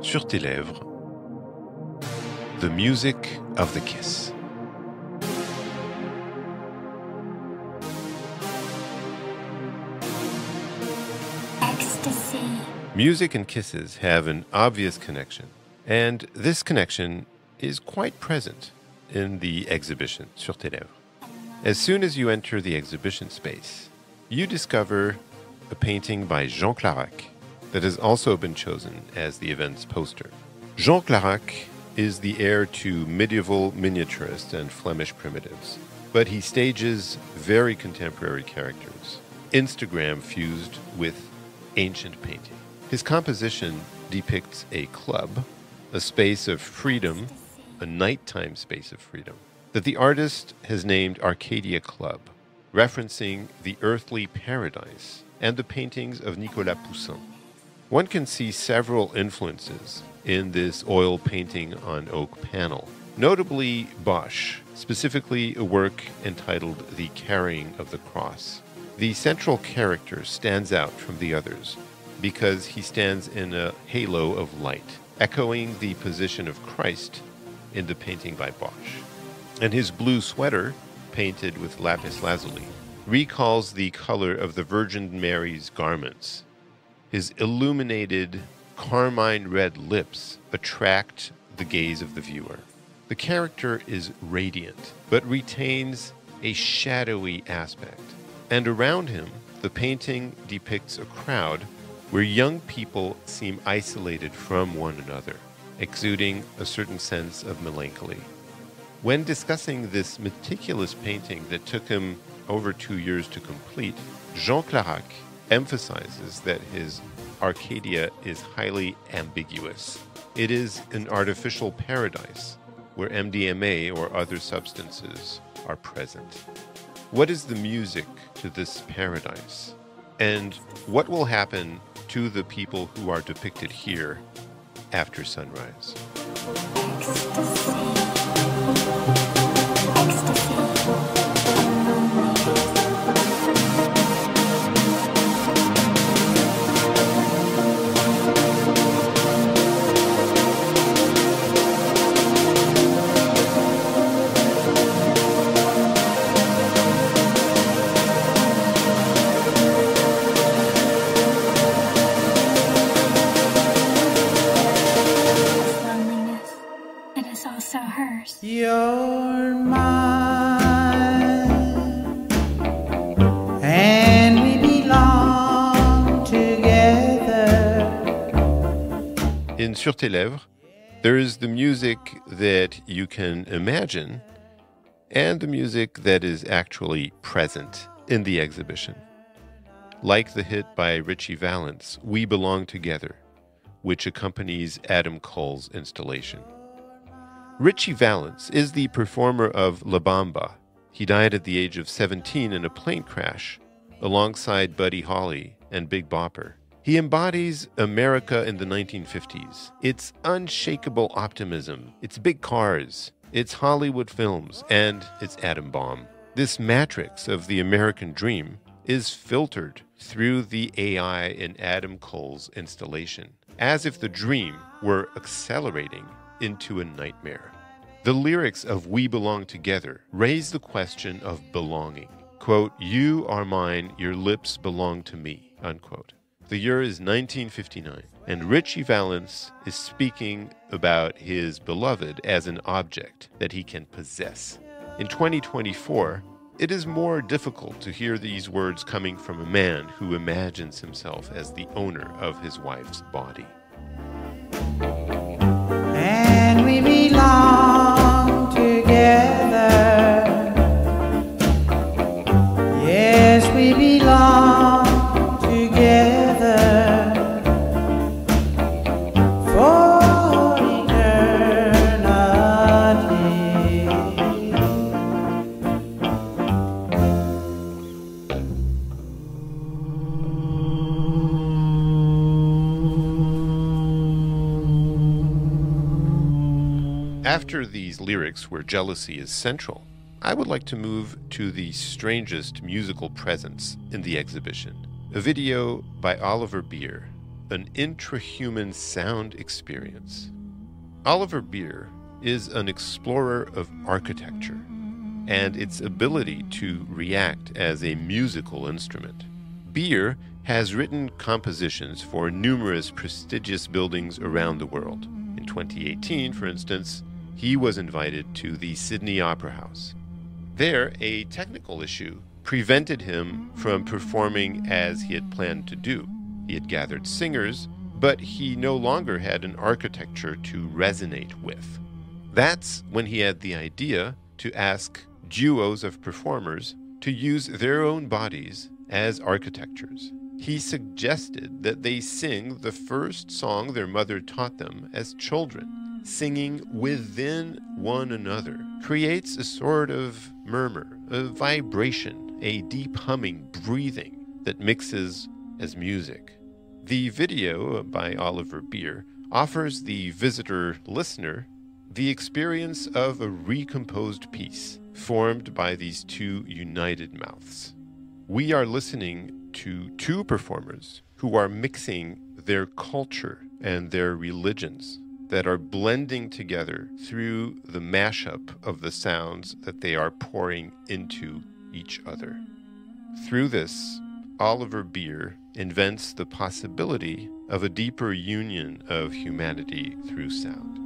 Sur tes lèvres, the music of the kiss. Ecstasy. Music and kisses have an obvious connection, and this connection is quite present in the exhibition Sur tes lèvres. As soon as you enter the exhibition space, you discover a painting by Jean Claracq that has also been chosen as the event's poster. Jean Claracq is the heir to medieval miniaturists and Flemish primitives, but he stages very contemporary characters, Instagram fused with ancient painting. His composition depicts a club, a space of freedom, a nighttime space of freedom, that the artist has named Arcadia Club, referencing the earthly paradise and the paintings of Nicolas Poussin. One can see several influences in this oil painting on oak panel, notably Bosch, specifically a work entitled The Carrying of the Cross. The central character stands out from the others because he stands in a halo of light, echoing the position of Christ in the painting by Bosch. And his blue sweater, painted with lapis lazuli, recalls the color of the Virgin Mary's garments. His illuminated carmine red lips attract the gaze of the viewer. The character is radiant, but retains a shadowy aspect. And around him, the painting depicts a crowd where young people seem isolated from one another, exuding a certain sense of melancholy. When discussing this meticulous painting that took him over 2 years to complete, Jean Claracq emphasizes that his Arcadia is highly ambiguous. It is an artificial paradise where MDMA or other substances are present. What is the music to this paradise? And what will happen to the people who are depicted here after sunrise? You're mine, and we belong together. In Sur tes lèvres, there is the music that you can imagine and the music that is actually present in the exhibition. Like the hit by Ritchie Valens, We Belong Together, which accompanies Adam Cole's installation. Ritchie Valens is the performer of La Bamba. He died at the age of 17 in a plane crash alongside Buddy Holly and Big Bopper. He embodies America in the 1950s, its unshakable optimism, its big cars, its Hollywood films, and its atom bomb. This matrix of the American dream is filtered through the AI in Adam Cole's installation, as if the dream were accelerating into a nightmare. The lyrics of We Belong Together raise the question of belonging. Quote, you are mine, your lips belong to me, unquote. The year is 1959, and Ritchie Valens is speaking about his beloved as an object that he can possess. In 2024, it is more difficult to hear these words coming from a man who imagines himself as the owner of his wife's body. And we belong together. Yes, we belong together for eternity. After these lyrics where jealousy is central, I would like to move to the strangest musical presence in the exhibition, a video by Oliver Beer, an intrahuman sound experience. Oliver Beer is an explorer of architecture and its ability to react as a musical instrument. Beer has written compositions for numerous prestigious buildings around the world. In 2018, for instance, he was invited to the Sydney Opera House. There, a technical issue prevented him from performing as he had planned to do. He had gathered singers, but he no longer had an architecture to resonate with. That's when he had the idea to ask duos of performers to use their own bodies as architectures. He suggested that they sing the first song their mother taught them as children. Singing within one another creates a sort of murmur, a vibration, a deep humming, breathing that mixes as music. The video by Oliver Beer offers the visitor-listener the experience of a recomposed piece formed by these two united mouths. We are listening to two performers who are mixing their culture and their religions that are blending together through the mashup of the sounds that they are pouring into each other. Through this, Oliver Beer invents the possibility of a deeper union of humanity through sound.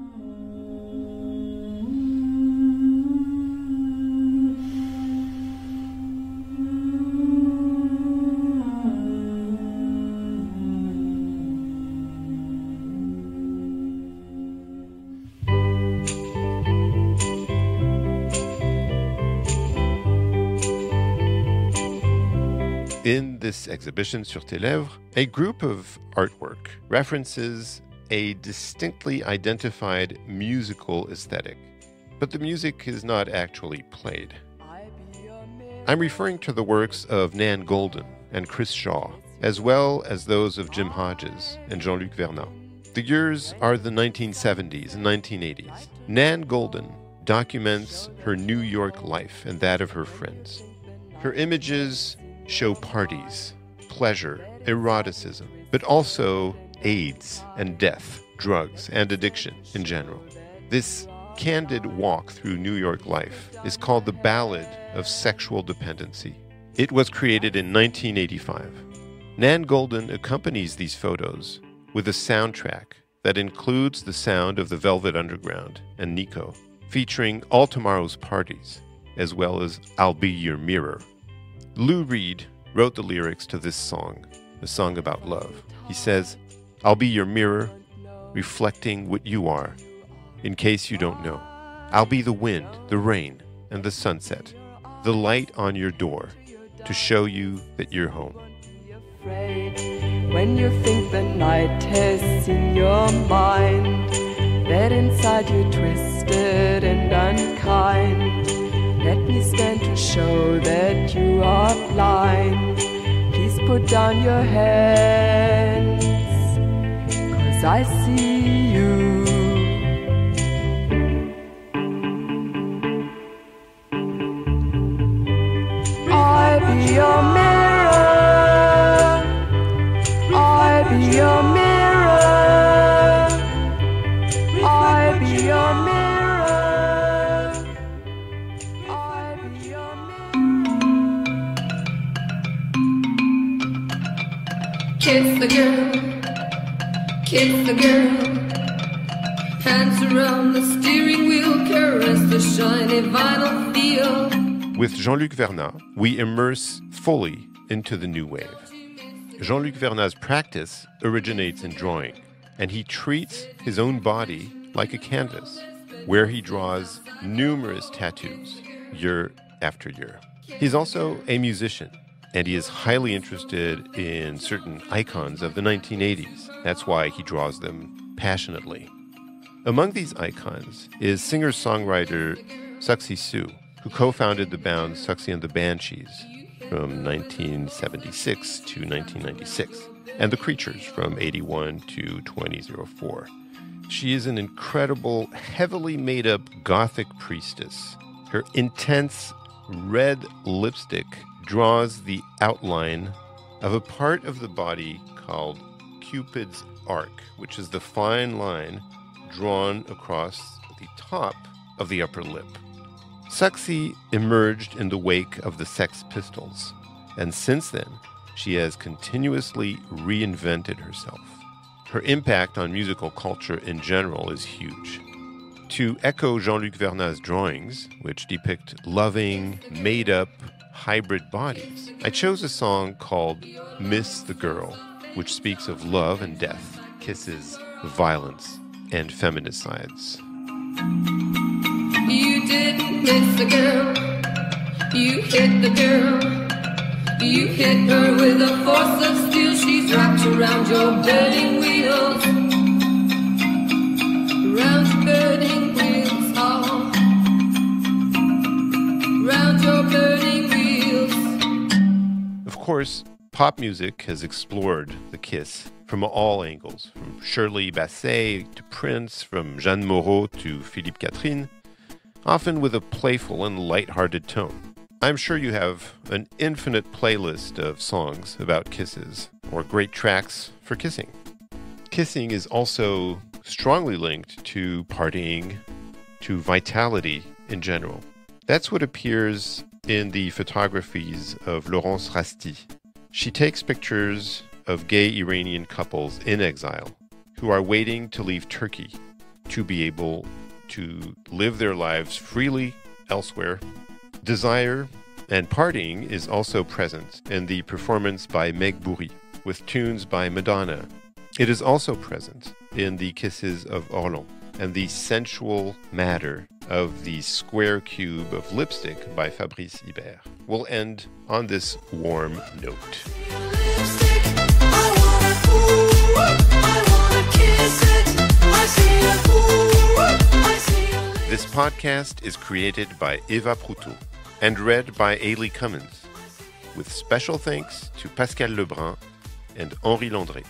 In this exhibition, Sur tes lèvres, a group of artwork references a distinctly identified musical aesthetic, but the music is not actually played. I'm referring to the works of Nan Goldin and Chris Shaw, as well as those of Jim Hodges and Jean-Luc Vernat. The years are the 1970s and 1980s. Nan Goldin documents her New York life and that of her friends. Her images show parties, pleasure, eroticism, but also AIDS and death, drugs, and addiction in general. This candid walk through New York life is called The Ballad of Sexual Dependency. It was created in 1985. Nan Goldin accompanies these photos with a soundtrack that includes the sound of the Velvet Underground and Nico, featuring All Tomorrow's Parties, as well as I'll Be Your Mirror. Lou Reed wrote the lyrics to this song, a song about love. He says, I'll be your mirror, reflecting what you are, in case you don't know. I'll be the wind, the rain, and the sunset, the light on your door, to show you that you're home. When you think the night has in your mind, that inside you're twisted and unkind. Let me stand to show that you are blind. Please put down your hands, 'cause I see you. I be your mirror, I be your mirror, I be your mirror. Kiss the girl, kiss the girl. Hands around the steering wheel, caress the shiny vinyl feel. With Jean-Luc Vernat, we immerse fully into the new wave. Jean-Luc Vernat's practice originates in drawing, and he treats his own body like a canvas, where he draws numerous tattoos, year after year. He's also a musician, and he is highly interested in certain icons of the 1980s. That's why he draws them passionately. Among these icons is singer-songwriter Suxy Sue, who co-founded the band Suxy and the Banshees from 1976 to 1996, and the Creatures from 81 to 2004. She is an incredible, heavily made-up Gothic priestess. Her intense red lipstick draws the outline of a part of the body called Cupid's arc, which is the fine line drawn across the top of the upper lip. Saxy emerged in the wake of the Sex Pistols, and since then, she has continuously reinvented herself. Her impact on musical culture in general is huge. To echo Jean-Luc Vernat's drawings, which depict loving, made-up, hybrid bodies, I chose a song called Miss the Girl, which speaks of love and death, kisses, violence, and feminicides. You didn't miss the girl, you hit the girl. You hit her with a force of steel, she's wrapped around your burning wheels. Round your burning wheels, oh. Round your burning wheels. Of course, pop music has explored the kiss from all angles, from Shirley Bassey to Prince, from Jeanne Moreau to Philippe Catherine, often with a playful and light-hearted tone. I'm sure you have an infinite playlist of songs about kisses or great tracks for kissing. Kissing is also strongly linked to partying, to vitality in general. That's what appears in the photographies of Laurence Rasty. She takes pictures of gay Iranian couples in exile who are waiting to leave Turkey to be able to live their lives freely elsewhere. Desire and partying is also present in the performance by Meg Bourri with tunes by Madonna. It is also present in the kisses of Orlan and the sensual matter of the square cube of lipstick by Fabrice Hibert. We'll end on this warm note. This podcast is created by Éva Prouteau and read by Eli Commins, with special thanks to Pascal Lebrain and Henri Landré.